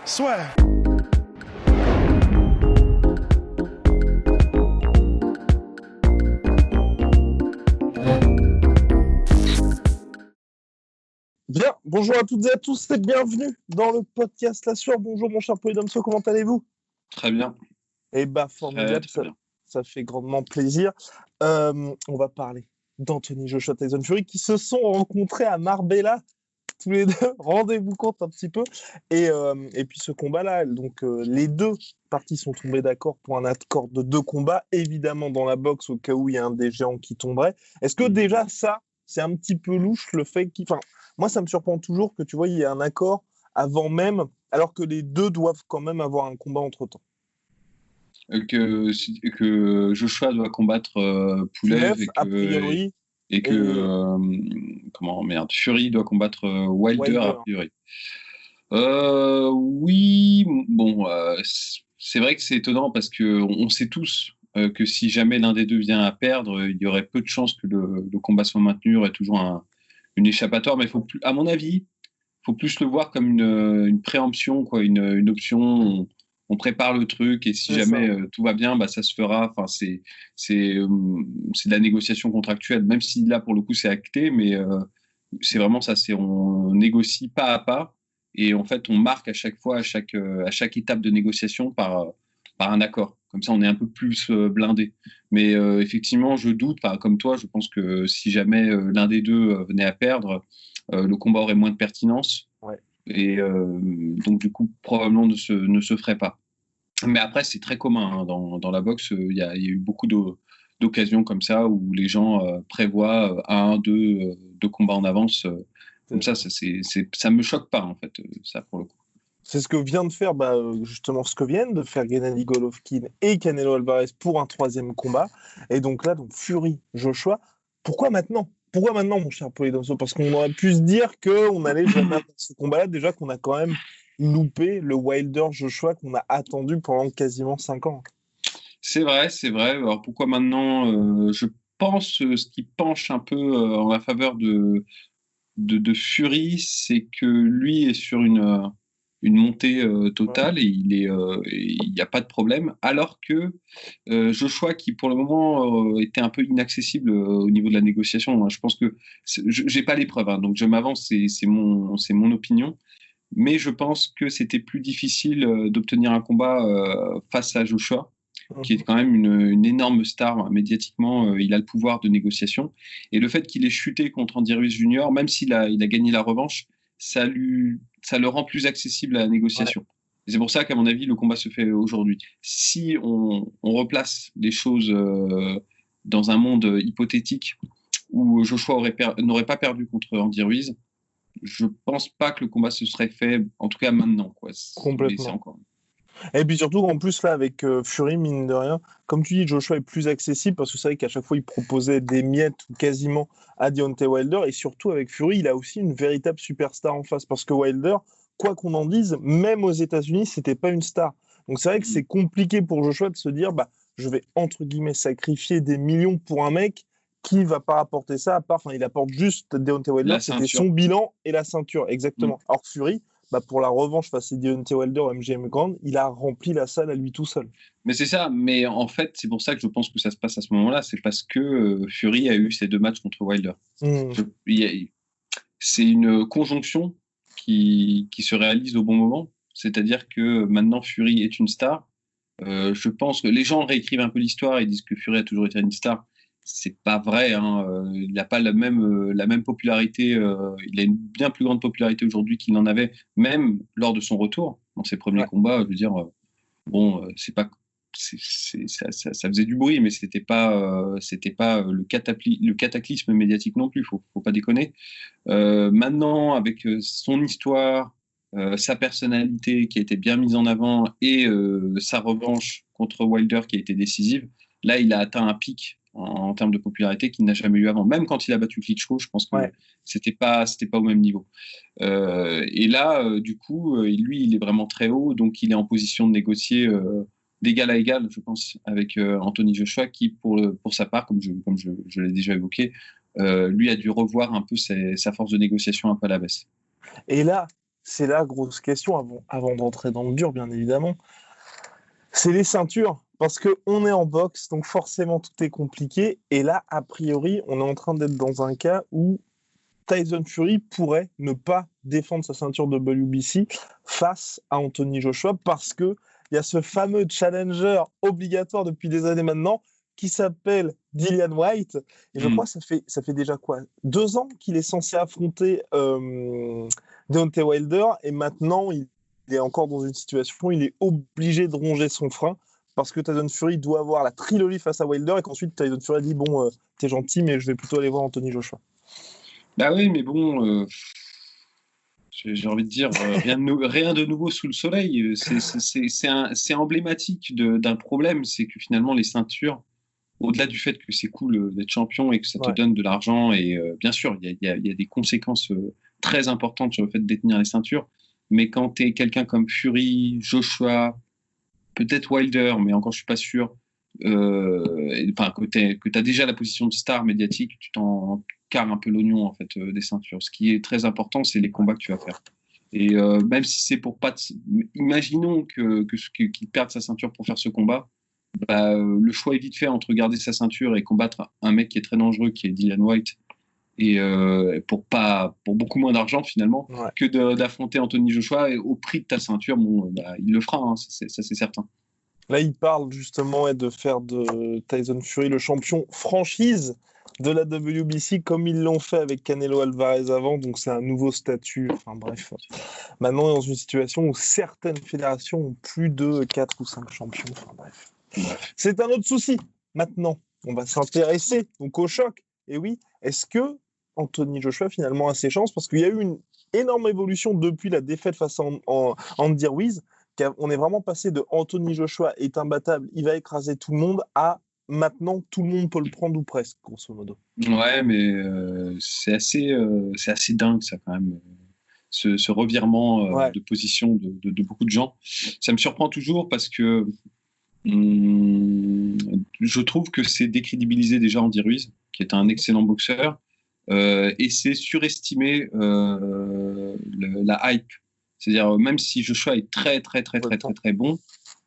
Swag. Bien, bonjour à toutes et à tous et bienvenue dans le podcast La Sueur. Bonjour mon cher Polydomso, comment allez-vous? Très bien, Eh bah très, formidable, très bien. ça fait grandement plaisir. On va parler d'Anthony Joshua Tyson Fury qui se sont rencontrés à Marbella, tous les deux. Rendez-vous compte un petit peu. Et puis ce combat-là, donc les deux parties sont tombées d'accord pour un accord de 2 combats, évidemment dans la boxe au cas où il y a un des géants qui tomberait. Est-ce que déjà ça, c'est un petit peu louche le fait qu'il... Enfin, moi ça me surprend toujours que tu vois, il y ait un accord avant même, alors que les deux doivent quand même avoir un combat entre-temps. Que Joshua doit combattre Pulev Pulev, a priori, et que et Fury doit combattre Wilder a Wilder. priori. Oui, bon, c'est vrai que c'est étonnant parce que on sait tous que si jamais l'un des deux vient à perdre, il y aurait peu de chances que le combat soit maintenu. Il y aurait toujours une échappatoire, mais à mon avis, faut plus le voir comme une préemption, quoi, une option. On prépare le truc et si C'est jamais ça. tout va bien, bah ça se fera. Enfin, c'est de la négociation contractuelle, même si là pour le coup c'est acté, mais c'est vraiment ça. On négocie pas à pas et en fait on marque à chaque fois, à chaque étape de négociation par un accord. Comme ça, on est un peu plus blindé. Mais effectivement, je doute, comme toi, je pense que si jamais l'un des deux venait à perdre, le combat aurait moins de pertinence. Ouais. Et donc, du coup, probablement ne se ferait pas. Mais après, c'est très commun hein, dans la boxe. Il y a eu beaucoup d'occasions comme ça où les gens prévoient deux combats en avance. Comme ça, ça me choque pas, en fait, ça, pour le coup. C'est ce que vient de faire, justement, ce que viennent de faire Gennady Golovkin et Canelo Alvarez pour un 3e combat. Et donc là, donc Fury, Joshua. Pourquoi maintenant? Pourquoi maintenant, mon cher Polydomso? Parce qu'on aurait pu se dire qu'on n'allait jamais avoir ce combat-là, déjà qu'on a quand même loupé le Wilder Joshua qu'on a attendu pendant quasiment 5 ans. C'est vrai, c'est vrai. Alors pourquoi maintenant je pense ce qui penche un peu en la faveur de Fury, c'est que lui est sur une montée Ouais. totale et il n'y a pas de problème. Alors que Joshua, qui pour le moment était un peu inaccessible au niveau de la négociation, hein, je pense que j'ai pas les preuves, hein, donc je m'avance, c'est mon opinion. Mais je pense que c'était plus difficile d'obtenir un combat face à Joshua, qui est Mhm. quand même une énorme star hein, médiatiquement. Il a le pouvoir de négociation. Et le fait qu'il ait chuté contre Andy Ruiz Jr., même il a gagné la revanche, ça le rend plus accessible à la Ouais. négociation. Et c'est pour ça qu'à mon avis, le combat se fait aujourd'hui. Si on replace les choses dans un monde hypothétique où Joshua n'aurait pas perdu contre Andy Ruiz, je pense pas que le combat se serait fait, en tout cas maintenant, quoi. Mais c'est Complètement. encore. Et puis surtout, en plus, là, avec Fury, mine de rien, comme tu dis, Joshua est plus accessible parce que c'est vrai qu'à chaque fois, il proposait des miettes ou quasiment à Deontay Wilder. Et surtout, avec Fury, il a aussi une véritable superstar en face parce que Wilder, quoi qu'on en dise, même aux États-Unis, c'était pas une star. Donc c'est vrai que c'est compliqué pour Joshua de se dire, je vais entre guillemets sacrifier des millions pour un mec qui va pas apporter ça à part, enfin, il apporte juste Deontay Wilder, La c'était ceinture. son bilan et la ceinture, Mm. exactement. Or Fury, pour la revanche face à Deontay Wilder au MGM Grand, il a rempli la salle à lui tout seul. Mais c'est ça. Mais en fait, c'est pour ça que je pense que ça se passe à ce moment-là. C'est parce que Fury a eu ses 2 matchs contre Wilder. Mmh. C'est une conjonction qui se réalise au bon moment. C'est-à-dire que maintenant Fury est une star. Je pense que les gens réécrivent un peu l'histoire et disent que Fury a toujours été une star. C'est pas vrai. Hein. Il n'a pas la même popularité. Il a une bien plus grande popularité aujourd'hui qu'il n'en avait, même lors de son retour dans ses premiers Ouais. combats. Je veux dire, bon, c'est pas, ça faisait du bruit, mais c'était pas le cataclysme médiatique non plus. Faut pas déconner. Maintenant, avec son histoire, sa personnalité qui a été bien mise en avant et sa revanche contre Wilder qui a été décisive, là, il a atteint un pic en termes de popularité qu'il n'a jamais eu avant. Même quand il a battu Klitschko, je pense que Ouais. c'était pas au même niveau. Et là, du coup, lui, il est vraiment très haut, donc il est en position de négocier d'égal à égal, je pense, avec Anthony Joshua, qui, pour sa part, comme je l'ai déjà évoqué, lui a dû revoir un peu sa force de négociation un peu à la baisse. Et là, c'est la grosse question avant d'entrer dans le dur, bien évidemment. C'est les ceintures, parce qu'on est en boxe, donc forcément tout est compliqué. Et là, a priori, on est en train d'être dans un cas où Tyson Fury pourrait ne pas défendre sa ceinture de WBC face à Anthony Joshua, parce qu'il y a ce fameux challenger obligatoire depuis des années maintenant qui s'appelle Dillian Whyte. Et je crois que ça fait déjà quoi, 2 ans qu'il est censé affronter Deontay Wilder, et maintenant il est encore dans une situation où il est obligé de ronger son frein parce que Tyson Fury doit avoir la trilogie face à Wilder, et qu'ensuite Tyson Fury a dit bon, t'es gentil, mais je vais plutôt aller voir Anthony Joshua. Bah oui, mais bon, j'ai envie de dire, rien de nouveau sous le soleil. C'est emblématique d'un problème, c'est que finalement les ceintures, au-delà du fait que c'est cool d'être champion et que ça te donne de l'argent, et bien sûr, il y a des conséquences très importantes sur le fait de détenir les ceintures, mais quand tu es quelqu'un comme Fury, Joshua, peut-être Wilder, mais encore je suis pas sûr, que tu as déjà la position de star médiatique, tu t'en carres un peu l'oignon en fait des ceintures. Ce qui est très important, c'est les combats que tu vas faire. Et même si c'est pour pas, imaginons qu'il perde sa ceinture pour faire ce combat, bah, le choix est vite fait entre garder sa ceinture et combattre un mec qui est très dangereux, qui est Dillian Whyte, et pour beaucoup moins d'argent finalement, que d'affronter Anthony Joshua, et au prix de ta ceinture. Bon, bah, il le fera, hein, ça c'est certain. Là, il parle justement de faire de Tyson Fury le champion franchise de la WBC, comme ils l'ont fait avec Canelo Alvarez avant. Donc c'est un nouveau statut. Enfin bref, maintenant on est dans une situation où certaines fédérations ont plus de 4 ou 5 champions. Enfin bref. C'est un autre souci. Maintenant, on va s'intéresser donc au choc. Et oui, est-ce que Anthony Joshua finalement a ses chances? Parce qu'il y a eu une énorme évolution depuis la défaite face à Andy Ruiz. On est vraiment passé de Anthony Joshua est imbattable, il va écraser tout le monde, à maintenant tout le monde peut le prendre, ou presque, grosso modo. Ouais, mais c'est assez dingue ça quand même, ce revirement de position de beaucoup de gens. Ça me surprend toujours parce que je trouve que c'est décrédibiliser déjà Andy Ruiz, qui est un excellent boxeur, et c'est surestimer la hype. C'est-à-dire, même si Joshua est très bon,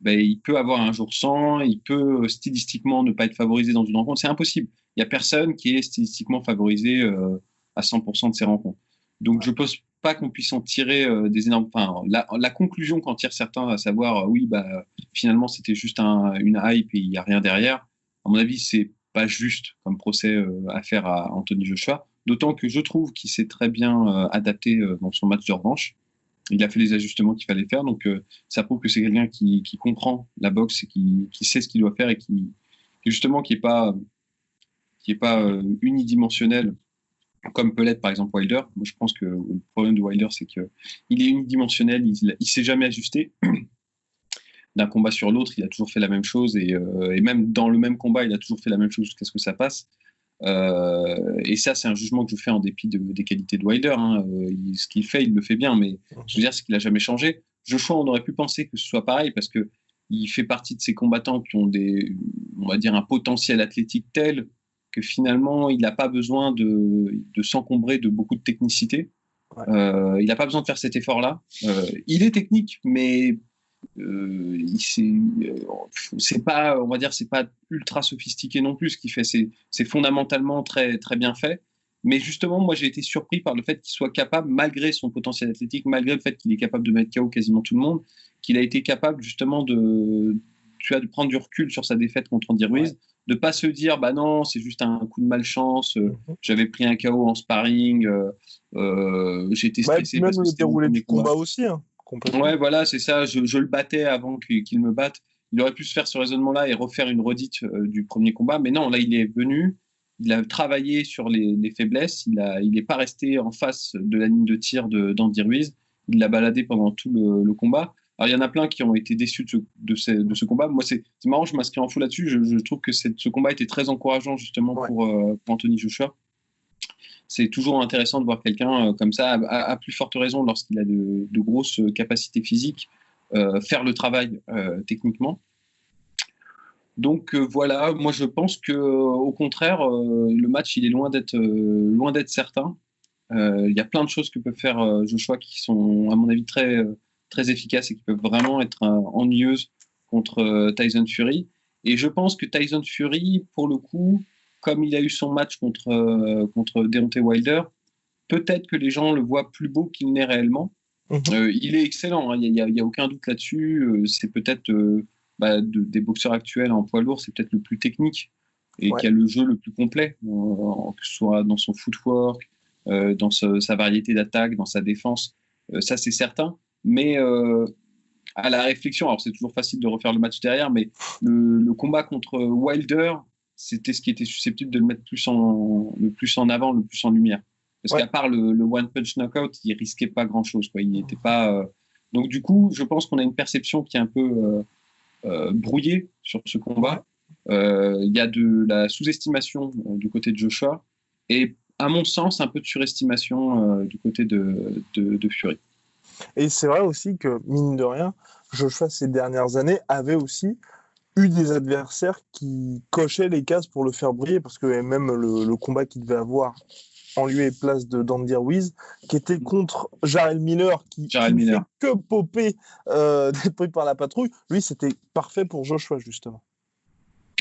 ben, il peut avoir un jour sans, il peut stylistiquement ne pas être favorisé dans une rencontre. C'est impossible. Il n'y a personne qui est stylistiquement favorisé à 100% de ses rencontres. Donc, je ne pense pas qu'on puisse en tirer des énormes. Enfin, la conclusion qu'en tirent certains, à savoir, oui, bah, finalement, c'était juste une hype et il n'y a rien derrière, à mon avis, c'est pas juste comme procès à faire à Anthony Joshua. D'autant que je trouve qu'il s'est très bien adapté dans son match de revanche. Il a fait les ajustements qu'il fallait faire, donc ça prouve que c'est quelqu'un qui comprend la boxe et qui sait ce qu'il doit faire, et justement qui est pas unidimensionnel comme peut l'être par exemple Wilder. Moi je pense que le problème de Wilder, c'est qu'il est unidimensionnel, il s'est jamais ajusté d'un combat sur l'autre, il a toujours fait la même chose, et même dans le même combat il a toujours fait la même chose jusqu'à ce que ça passe. Et ça, c'est un jugement que je fais en dépit des qualités de Wilder. Hein. Ce qu'il fait, il le fait bien, mais je veux dire, c'est qu'il n'a jamais changé. Joshua, on aurait pu penser que ce soit pareil, parce que il fait partie de ces combattants qui ont on va dire, un potentiel athlétique tel que finalement, il n'a pas besoin de s'encombrer de beaucoup de technicité. Il n'a pas besoin de faire cet effort-là. Il est technique, mais c'est pas, on va dire, c'est pas ultra sophistiqué non plus ce qu'il fait. C'est fondamentalement très très bien fait. Mais justement, moi, j'ai été surpris par le fait qu'il soit capable, malgré son potentiel athlétique, malgré le fait qu'il est capable de mettre KO quasiment tout le monde, qu'il a été capable justement de prendre du recul sur sa défaite contre Andy Ruiz, de pas se dire, bah non, c'est juste un coup de malchance, j'avais pris un KO en sparring, j'étais stressé parce que c'était mon premier combat aussi. Hein. Ouais, voilà, c'est ça. Je le battais avant qu'il me batte. Il aurait pu se faire ce raisonnement-là et refaire une redite du premier combat. Mais non, là, il est venu, il a travaillé sur les faiblesses. Il n'est pas resté en face de la ligne de tir d'Andy Ruiz. Il l'a baladé pendant tout le combat. Alors, il y en a plein qui ont été déçus de ce combat. Moi, c'est marrant, je m'inscris en fou là-dessus. Je trouve que ce combat était très encourageant, justement, pour Anthony Joshua. C'est toujours intéressant de voir quelqu'un comme ça, à plus forte raison lorsqu'il a de grosses capacités physiques, faire le travail techniquement. Donc voilà, moi je pense que au contraire, le match il est loin d'être certain. Il y a plein de choses que peut faire Joshua qui sont, à mon avis, très efficaces et qui peuvent vraiment être ennuyeuses contre Tyson Fury. Et je pense que Tyson Fury, pour le coup, comme il a eu son match contre Deontay Wilder, peut-être que les gens le voient plus beau qu'il n'est réellement. Mhm. Il est excellent, hein, y a aucun doute là-dessus. C'est peut-être des boxeurs actuels en poids lourd, c'est peut-être le plus technique et Ouais. qui a le jeu le plus complet, que ce soit dans son footwork, dans sa variété d'attaques, dans sa défense. Ça, c'est certain. Mais à la réflexion, alors c'est toujours facile de refaire le match derrière, mais le combat contre Wilder, c'était ce qui était susceptible de le mettre le plus en avant, le plus en lumière. Parce Ouais. qu'à part le one punch knockout, il risquait pas grand chose, quoi. Il n'était pas. Donc du coup, je pense qu'on a une perception qui est un peu brouillée sur ce Ouais. combat. Il y a de la sous-estimation du côté de Joshua et, à mon sens, un peu de surestimation du côté de Fury. Et c'est vrai aussi que, mine de rien, Joshua, ces dernières années, avait aussi eu des adversaires qui cochaient les cases pour le faire briller, parce que même le combat qu'il devait avoir en lieu et place de d'Andy Ruiz, qui était contre Jarrell Miller, qui Jarrell ne fait Miller. que popper d'être pris par la patrouille. Lui, c'était parfait pour Joshua, justement.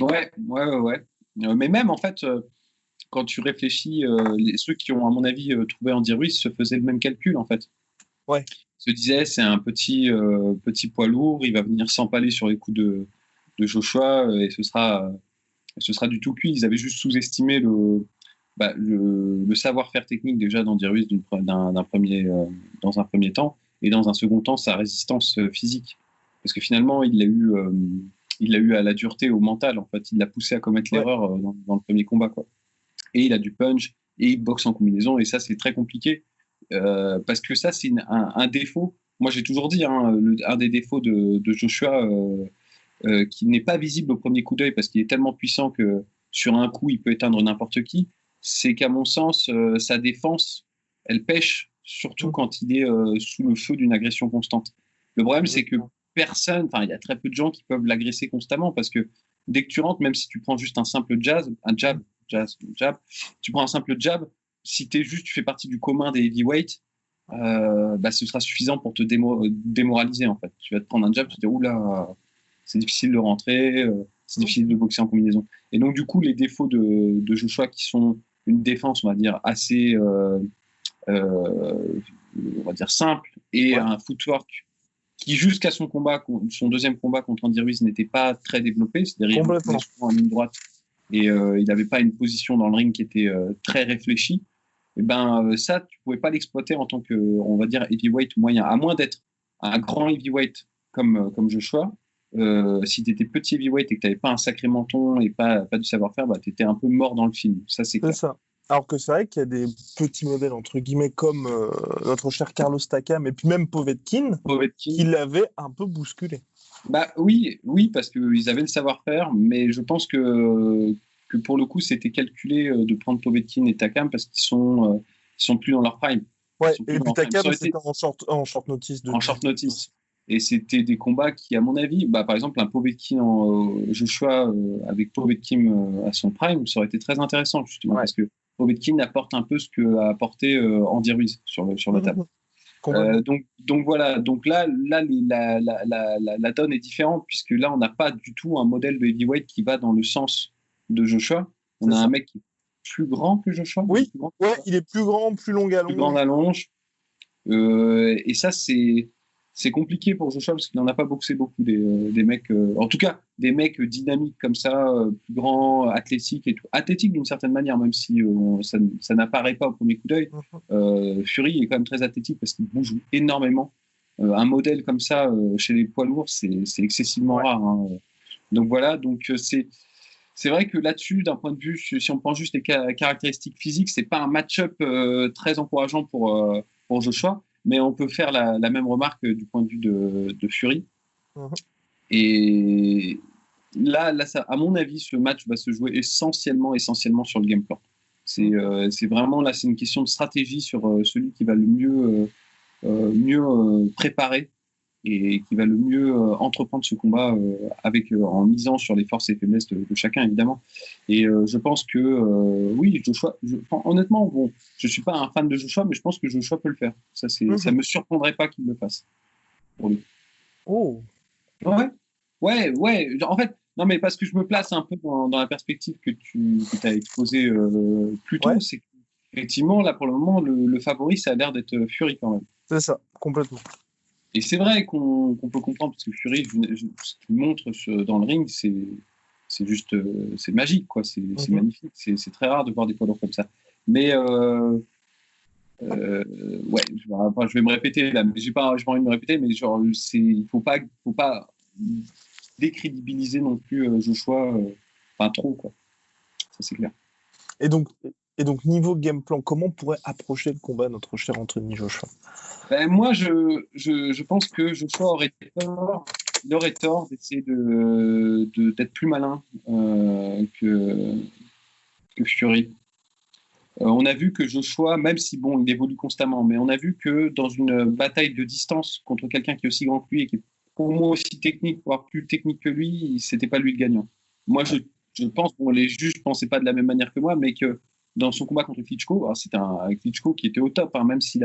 Ouais. Mais même, en fait, quand tu réfléchis, ceux qui ont, à mon avis, trouvé Andy Ruiz se faisaient le même calcul, en fait. Ouais. Ils se disaient, c'est un petit poids lourd, il va venir s'empaler sur les coups de Joshua et ce sera du tout cuit. Ils avaient juste sous-estimé le savoir-faire technique déjà d'Andy Ruiz dans un premier temps, et dans un second temps, sa résistance physique. Parce que finalement, il l'a eu à la dureté, au mental, en fait. Il l'a poussé à commettre Ouais. l'erreur dans le premier combat, quoi. Et il a du punch, et il boxe en combinaison, et ça, c'est très compliqué. Parce que ça, c'est un défaut. Moi, j'ai toujours dit, hein, un des défauts de Joshua, qui n'est pas visible au premier coup d'œil parce qu'il est tellement puissant que sur un coup, il peut éteindre n'importe qui, c'est qu'à mon sens, sa défense, elle pêche, surtout Mmh. quand il est sous le feu d'une agression constante. Le problème, c'est que Exactement. il y a très peu de gens qui peuvent l'agresser constamment parce que dès que tu rentres, même si tu prends juste un simple jab, tu prends un simple jab, si tu fais partie du commun des heavyweights, ce sera suffisant pour te démoraliser, en fait. Tu vas te prendre un jab, tu te dis, oula, c'est difficile de rentrer, c'est difficile de boxer en combinaison. Et donc, du coup, les défauts de Joshua qui sont une défense, on va dire, assez, on va dire, simple, et Ouais. un footwork qui, jusqu'à son deuxième combat contre Andy Ruiz, n'était pas très développé. C'est-à-dire, il reculait Complètement. souvent en ligne droite et il n'avait pas une position dans le ring qui était très réfléchie. Et ça, tu pouvais pas l'exploiter en tant que, on va dire, heavyweight moyen, à moins d'être un grand heavyweight comme Joshua. Si tu étais petit heavyweight et que tu n'avais pas un sacré menton et pas du savoir-faire, tu étais un peu mort dans le film. Ça, c'est C'est clair. ça. Alors que c'est vrai qu'il y a des petits modèles, entre guillemets, comme notre cher Carlos Takam et puis même Povetkin, qui Povetkin, l'avaient un peu bousculé. oui, parce qu'ils avaient le savoir-faire, mais je pense que pour le coup, c'était calculé de prendre Povetkin et Takam parce qu'ils sont plus dans leur prime. Ils Ouais, sont plus et dans puis leur prime. Ça Takam, aurait été c'était en short notice en de short toute façon. notice. Et c'était des combats qui, à mon avis, par exemple, un Povetkin Joshua avec Povetkin à son prime, ça aurait été très intéressant, justement, Ouais. parce que Povetkin apporte un peu ce qu'a apporté Andy Ruiz sur la table. Mhm. Complètement. Donc voilà, donc là la donne est différente, puisque là, on n'a pas du tout un modèle de heavyweight qui va dans le sens de Joshua. On C'est a un ça. mec qui est plus grand que Joshua, il est Oui, plus grand, ouais, il est plus grand, plus long à plus grand longe. allonge. Et ça, c'est compliqué pour Joshua parce qu'il n'en a pas boxé beaucoup des mecs, en tout cas des mecs dynamiques comme ça, plus grands, athlétiques et tout. Athlétiques d'une certaine manière, même si ça n'apparaît pas au premier coup d'œil. Mhm. Fury est quand même très athlétique parce qu'il bouge énormément. Un modèle comme ça chez les poids lourds, c'est excessivement Ouais. rare, hein. Donc voilà, donc c'est vrai que là-dessus, d'un point de vue, si on prend juste les caractéristiques physiques, c'est pas un match-up très encourageant pour Joshua, mais on peut faire la même remarque du point de vue de Fury. Mhm. Et là ça, à mon avis, ce match va se jouer essentiellement sur le game plan. Mhm. C'est vraiment là, c'est une question de stratégie sur celui qui va le mieux préparer et qui va le mieux entreprendre ce combat en misant sur les forces et faiblesses de chacun, évidemment. Et je pense que, oui, honnêtement, bon, je ne suis pas un fan de Joshua, mais je pense que Joshua peut le faire. Ça ne me surprendrait pas qu'il le fasse, pour lui. Oh. Ouais, ouais. En fait, non, mais parce que je me place un peu dans la perspective que tu as exposée plus tôt, Ouais, c'est qu'effectivement, là, pour le moment, le favori, ça a l'air d'être Fury quand même. c'est ça, complètement. Et c'est vrai qu'on peut comprendre, parce que Fury, ce qu'il montre dans le ring, c'est juste, c'est magique, quoi. C'est magnifique. C'est très rare de voir des poids lourds comme ça. Mais, ouais, je vais me répéter là, mais j'ai pas envie de me répéter, mais genre, il faut pas décrédibiliser non plus Joshua, enfin trop, quoi. Ça, c'est clair. Et donc, et donc, niveau game plan, comment on pourrait approcher le combat, notre cher Anthony Joshua? Ben, moi, je pense que Joshua il aurait tort d'essayer d'être plus malin que Fury. On a vu que Joshua, même si bon, il évolue constamment, mais on a vu que dans une bataille de distance contre quelqu'un qui est aussi grand que lui et qui est au moins aussi technique, voire plus technique que lui, c'était pas lui le gagnant. Moi, je pense, bon, les juges ne pensaient pas de la même manière que moi, mais que dans son combat contre Klitschko, c'était un Klitschko qui était au top, hein, même il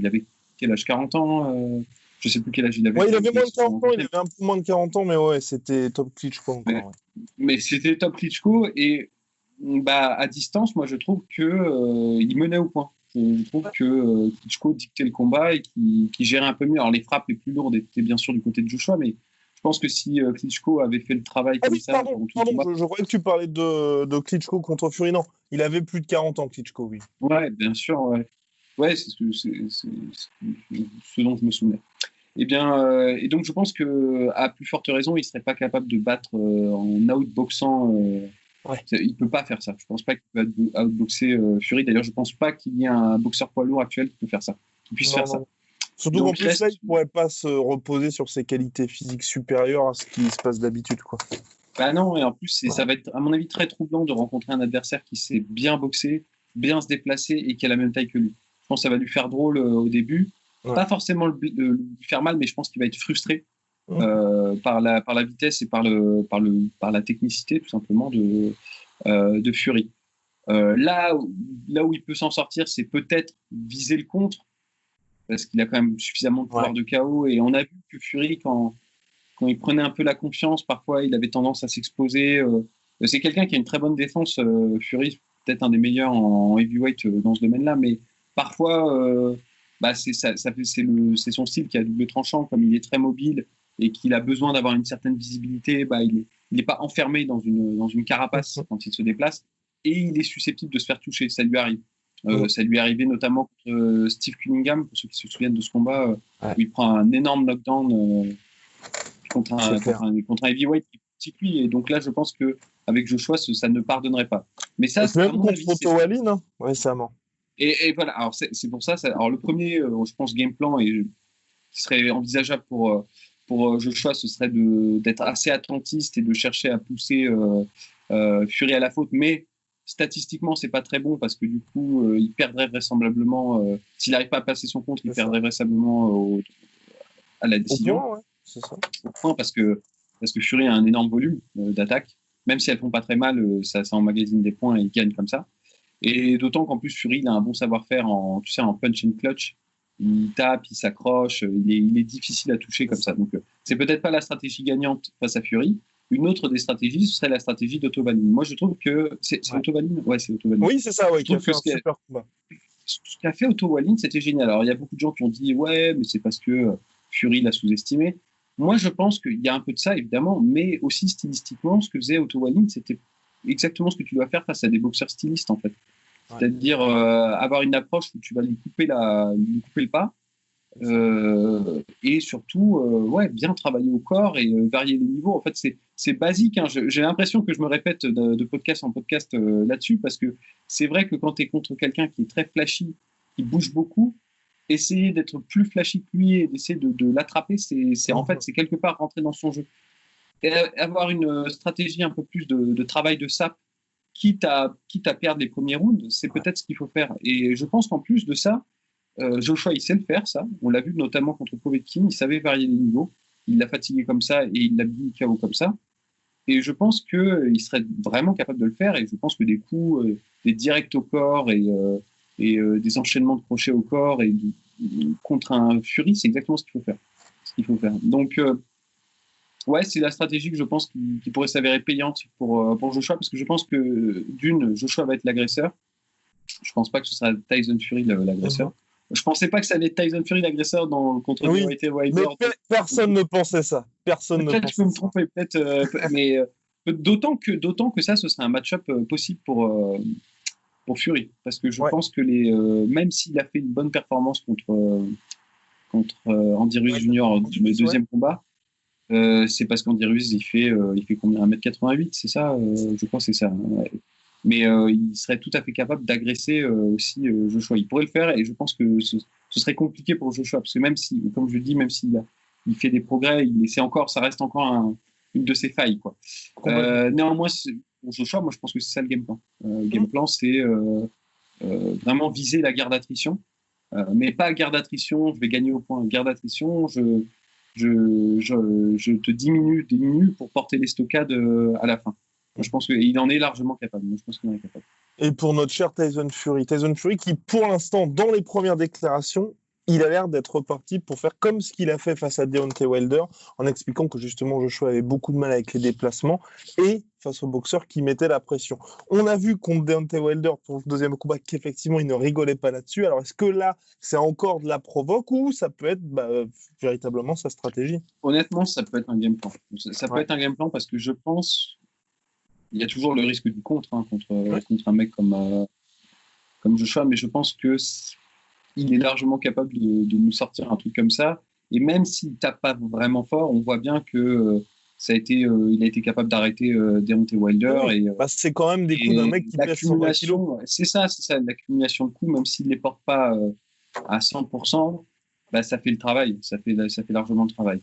avait quel âge, 40 ans, je sais plus quel âge il avait. Ouais, il avait moins de 40 ans, il avait un peu moins de 40 ans, mais ouais, c'était top Klitschko encore. Mais c'était top Klitschko et bah, à distance, moi je trouve que il menait au point. Je trouve que Klitschko dictait le combat et qui gérait un peu mieux. Alors les frappes les plus lourdes étaient bien sûr du côté de Joshua, mais je pense que si Klitschko avait fait le travail Ah comme oui, ça pardon, pendant tout le combat, je croyais que tu parlais de Klitschko contre Fury. Non, il avait plus de 40 ans, Klitschko, oui. ouais, bien sûr, ouais, ouais, ce dont je me souvenais. Eh bien, et donc je pense que à plus forte raison, il serait pas capable de battre en outboxant. Ouais. Il peut pas faire ça. Je pense pas qu'il va outboxer Fury. D'ailleurs, je pense pas qu'il y ait un boxeur poids lourd actuel qui peut faire ça, qui puisse Non, faire non, ça. non. Surtout qu'en Donc il plus, là, reste. il pourrait pas se reposer sur ses qualités physiques supérieures à ce qui se passe d'habitude, quoi. Bah non, et en plus, ça va être, à mon avis, très troublant de rencontrer un adversaire qui sait bien boxer, bien se déplacer et qui a la même taille que lui. Je pense que ça va lui faire drôle au début. Ouais. Pas forcément lui faire mal, mais je pense qu'il va être frustré Mmh. par la vitesse et par la technicité, tout simplement, de Fury. Là où il peut s'en sortir, c'est peut-être viser le contre, parce qu'il a quand même suffisamment de pouvoir Ouais. de KO. Et on a vu que Fury, quand il prenait un peu la confiance, parfois il avait tendance à s'exposer. C'est quelqu'un qui a une très bonne défense, Fury, peut-être un des meilleurs en heavyweight dans ce domaine-là, mais parfois, bah c'est son style qui est à double tranchant, comme il est très mobile et qu'il a besoin d'avoir une certaine visibilité, bah, il n'est pas enfermé dans une carapace Mmh. quand il se déplace et il est susceptible de se faire toucher, ça lui arrive. Mmh. Ça lui est arrivé notamment contre Steve Cunningham, pour ceux qui se souviennent de ce combat, Ouais. où il prend un énorme knockdown contre un heavyweight qui est plus petit que lui. Et donc là, je pense qu'avec Joshua, ça ne pardonnerait pas. Mais ça, Et à même mon contre avis, Otto Wallin, hein, récemment. et voilà. Alors c'est pour ça, alors le premier, je pense, game plan et qui serait envisageable pour Joshua, ce serait d'être assez attentiste et de chercher à pousser Fury à la faute. Mais statistiquement, c'est pas très bon parce que du coup, il perdrait vraisemblablement, s'il n'arrive pas à passer son contre, il perdrait vraisemblablement à la Au décision. point, ouais, c'est ça. Au point parce que Fury a un énorme volume d'attaques. Même si elles font pas très mal, ça emmagasine des points et il gagne comme ça. Et d'autant qu'en plus, Fury, il a un bon savoir-faire tu sais, en punch and clutch. Il tape, il s'accroche, il est difficile à toucher comme ça. Donc, c'est peut-être pas la stratégie gagnante face à Fury. Une autre des stratégies, ce serait la stratégie d'Otto Wallin. Moi, je trouve que c'est Otto Wallin. Ouais, c'est Otto Wallin. Oui, c'est ça, ouais, Je qui a trouve fait que un super combat. ce qu'a fait Otto Wallin, c'était génial. Alors, il y a beaucoup de gens qui ont dit, ouais, mais c'est parce que Fury l'a sous-estimé. Moi, je pense qu'il y a un peu de ça, évidemment, mais aussi stylistiquement, ce que faisait Otto Wallin, c'était exactement ce que tu dois faire face à des boxeurs stylistes, en fait. Ouais. C'est-à-dire avoir une approche où tu vas lui couper le pas, et surtout, ouais, bien travailler au corps et varier les niveaux. En fait, c'est basique, hein. J'ai l'impression que je me répète de podcast en podcast là-dessus, parce que c'est vrai que quand tu es contre quelqu'un qui est très flashy, qui bouge beaucoup, essayer d'être plus flashy que lui et d'essayer de l'attraper, en fait, c'est quelque part rentrer dans son jeu. Et avoir une stratégie un peu plus de travail de sape, quitte à perdre les premiers rounds, c'est peut-être ce qu'il faut faire. Et je pense qu'en plus de ça, Joshua, il sait le faire, ça. On l'a vu notamment contre Povetkin. Il savait varier les niveaux. Il l'a fatigué comme ça et il l'a mis KO comme ça. Et je pense qu'il serait vraiment capable de le faire. Et je pense que des coups, des directs au corps et des enchaînements de crochets au corps contre un Fury, c'est exactement ce qu'il faut faire. Donc, ouais, c'est la stratégie que je pense qui pourrait s'avérer payante pour Joshua, parce que je pense que Joshua va être l'agresseur. Je pense pas que ce sera Tyson Fury l'agresseur. Mhm. Je pensais pas que ça allait être Tyson Fury l'agresseur contre Oui, Deontay mais Wilder. personne ne pensait ça. Personne ne Peut-être je peux pensait me ça. tromper, peut-être, mais d'autant que ça, ce serait un match-up possible pour Fury, parce que je Ouais. pense que même s'il a fait une bonne performance contre Andy Ruiz Ouais, Jr. le ouais. deuxième combat, c'est parce qu'Andy Ruiz il fait combien 1m88, c'est ça je crois que c'est ça. Ouais. Mais il serait tout à fait capable d'agresser aussi Joshua. Il pourrait le faire et je pense que ce serait compliqué pour Joshua parce que même si, comme je le dis, même il fait des progrès, ça reste encore une de ses failles, quoi. Complètement. Néanmoins, pour Joshua, moi je pense que c'est ça le game plan. Le game plan, c'est vraiment viser la guerre d'attrition, mais pas guerre d'attrition, je vais gagner au point. Guerre d'attrition, je te diminue pour porter les stockades à la fin. Moi, je pense qu'il en est largement capable. Moi, je pense qu'il en est capable. Et pour notre cher Tyson Fury qui, pour l'instant, dans les premières déclarations, il a l'air d'être reparti pour faire comme ce qu'il a fait face à Deontay Wilder, en expliquant que justement Joshua avait beaucoup de mal avec les déplacements et face au boxeur qui mettait la pression. On a vu contre Deontay Wilder pour le deuxième combat qu'effectivement il ne rigolait pas là-dessus. Alors est-ce que là, c'est encore de la provoque ou ça peut être véritablement sa stratégie? Honnêtement, ça peut être un game plan. Ça peut Ouais. être un game plan parce que je pense il y a toujours le risque du contre Ouais. contre un mec comme Joshua, mais je pense que il est largement capable de nous sortir un truc comme ça. Et même s'il tape pas vraiment fort, on voit bien que il a été capable d'arrêter Deontay Wilder Oui. C'est quand même des coups d'un et mec qui pèse 120 kilos. l'accumulation, c'est ça, l'accumulation de coups, même s'il les porte pas à 100%, bah, ça fait le travail, ça fait largement le travail.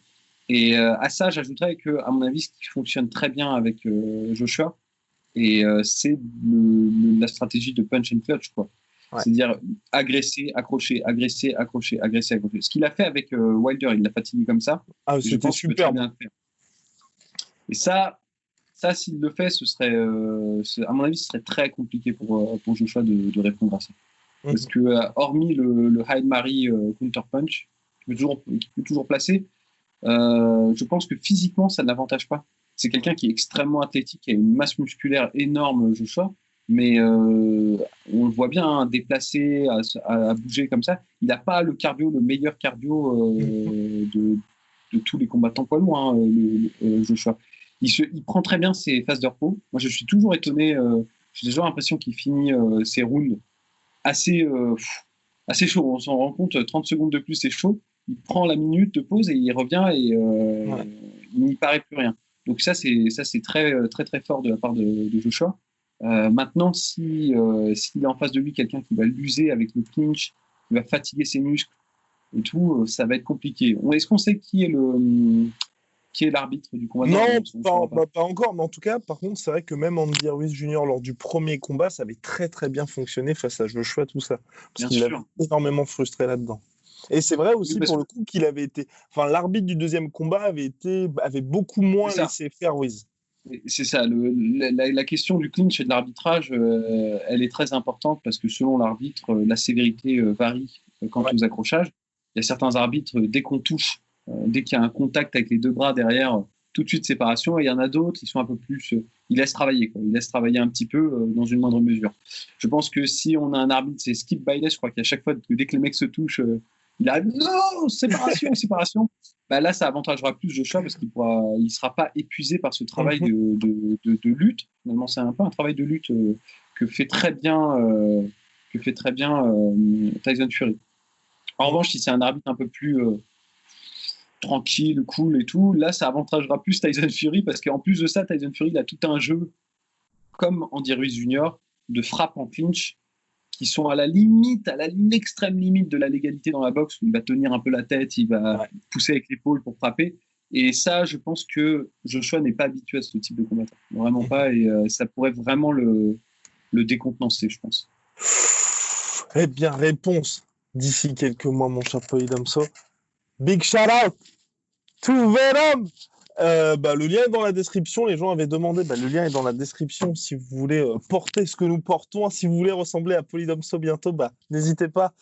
Et à ça, j'ajouterais que, à mon avis, ce qui fonctionne très bien avec Joshua, c'est la stratégie de punch and clutch, quoi. Ouais. C'est-à-dire agresser, accrocher, agresser, accrocher, agresser, accrocher. Ce qu'il a fait avec Wilder, il l'a fatigué comme ça. Ah, Et je c'était pense qu'il peut très superbe. bien le faire. Et ça s'il le fait, à mon avis, ce serait très compliqué pour Joshua de répondre à ça. Parce que, hormis le Hail Mary counter punch, qui peut toujours placer, je pense que physiquement, ça ne l'avantage pas. C'est quelqu'un qui est extrêmement athlétique, qui a une masse musculaire énorme, Joshua, mais on le voit bien déplacé, à bouger comme ça. Il n'a pas le meilleur cardio de tous les combattants poids lourds, hein, Joshua. Il prend très bien ses phases de repos. Moi, je suis toujours étonné. J'ai toujours l'impression qu'il finit ses rounds assez, assez chaud. On s'en rend compte, 30 secondes de plus, c'est chaud. Il prend la minute de pause et il revient et Ouais. il n'y paraît plus rien. Donc ça, c'est très, très, très fort de la part de Joshua. Maintenant, s'il est en face de lui quelqu'un qui va l'user avec le clinch, qui va fatiguer ses muscles et tout, ça va être compliqué. Est-ce qu'on sait qui est l'arbitre du combat? Non, On saura pas. pas encore, mais en tout cas, par contre, c'est vrai que même Andy Ruiz Jr., lors du premier combat, ça avait très très bien fonctionné face à Joshua, tout ça. Parce Bien qu'il l'avait sûr. énormément frustré là-dedans. Et c'est vrai Oui, aussi parce pour que le coup qu'il avait été. Enfin, l'arbitre du deuxième combat avait beaucoup c'est moins ça. laissé faire Ruiz. C'est ça, la question du clinch et de l'arbitrage, elle est très importante parce que selon l'arbitre, la sévérité varie quant Ouais. aux accrochages. Il y a certains arbitres, dès qu'on touche, dès qu'il y a un contact avec les deux bras derrière, tout de suite séparation. Et il y en a d'autres, ils sont un peu plus. Ils laissent travailler, quoi. Ils laissent travailler un petit peu dans une moindre mesure. Je pense que si on a un arbitre, c'est Skip Bayless, je crois qu'à chaque fois que dès que les mecs se touchent, il arrive non, séparation, séparation. Bah là, ça avantagera plus Joshua parce il sera pas épuisé par ce travail Mhm. de lutte. Finalement, c'est un peu un travail de lutte que fait très bien, Tyson Fury. En revanche, si c'est un arbitre un peu plus tranquille, cool et tout, là, ça avantagera plus Tyson Fury parce qu'en plus de ça, Tyson Fury, il a tout un jeu comme Andy Ruiz Jr. de frappe en clinch qui sont à la limite, l'extrême limite de la légalité dans la boxe, où il va tenir un peu la tête, il va Ouais. pousser avec l'épaule pour frapper. Et ça, je pense que Joshua n'est pas habitué à ce type de combattant. Vraiment Mhm. pas. Et ça pourrait vraiment le décontenancer, je pense. Eh bien, réponse d'ici quelques mois, mon cher Polydomso. Big shout out to Venom. Le lien est dans la description. Les gens avaient demandé. Le lien est dans la description si vous voulez porter ce que nous portons. Si vous voulez ressembler à Polydomso bientôt, n'hésitez pas.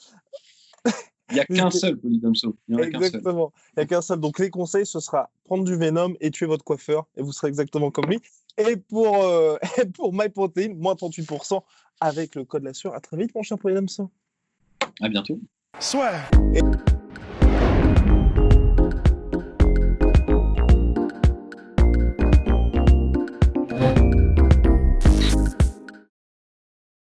Il n'y a qu'un seul Polydomso. Exactement. Il n'y a qu'un seul. Donc, les conseils, ce sera prendre du Venom et tuer votre coiffeur. Et vous serez exactement comme lui. Et pour MyProtein, moins 38% avec le code LASSURE. À très vite, mon cher Polydomso. À bientôt. Soit.